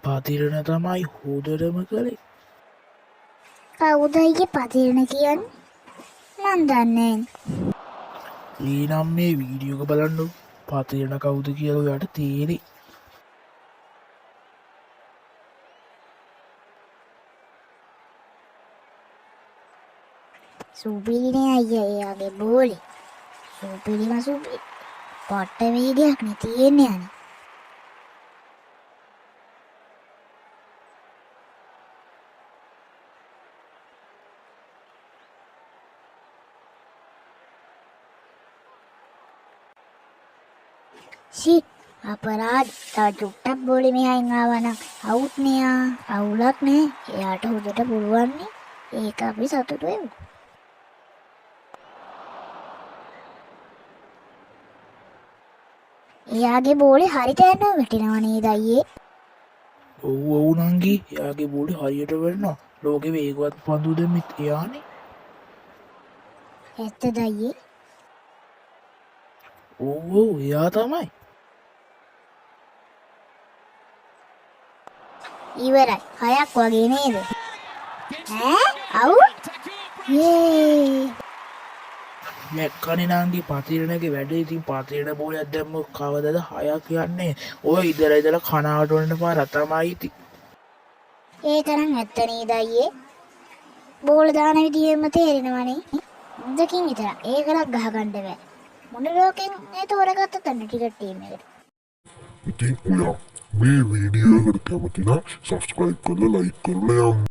පතිරණ තමයි හොදටම කළේ. කවුද අයියේ පතිරණ කියන්නේ? මන් දන්නේ නෑ. ඊනම් මේ වීඩියෝ එක බලන්න පතිරණ කවුද කියලා ඔයාට තේරෙයි. සුපිරිනේ අයියා එයාගේ බෝලේ. සුපිරිම සුපිරි. පට්ට වීඩියක් නේ තියෙන්නේ අනේ. ෂිට් අපරාධ තව චුට්ටක් බෝලේ මෙහායින් ආවනම් අවුට් මෙයා අවුලක් නෑ එයාට හොදට පුළුවන් නේ ඒක අපි සතුටු වෙමු එයාගේ බෝලේ හරියට යනවා වැටෙනවා නේද අයියේ ඔව් නංගි එයාගේ බෝලේ හරියට වැටෙනවා ලෝකේ වේගවත් පන්දු දෙන්නෙත් එයානේ ඇත්තද අයියේ ඔව් එයා තමයි ඉවරයි 6ක් වගේ නේද ඈ අවුට් යේ මැක්කනේ නංගි පතිරණගේ වැඩේ ඉතින් පතිරණ බෝලයක් දැම්ම කවදද 6ක් යන්නේ ඔය ඉදලා කනාවට වුණට පාර තමයි ඉතින් ඒක නම් ඇත්ත නේද අයියේ බෝල දාන විදියෙම තේරෙනවනේ මුදකින් විතර ඒකලක් ගහගන්න බෑ මොන ලෝකෙන් මේ තෝරගත්ත තැන ටිකට් ටීම් එකට ඉතින් ඔයා මේ වීඩියෝ එකට කැමති නම් සබ්ස්ක්‍රයිබ් කරලා ලයික් කරලා යන්න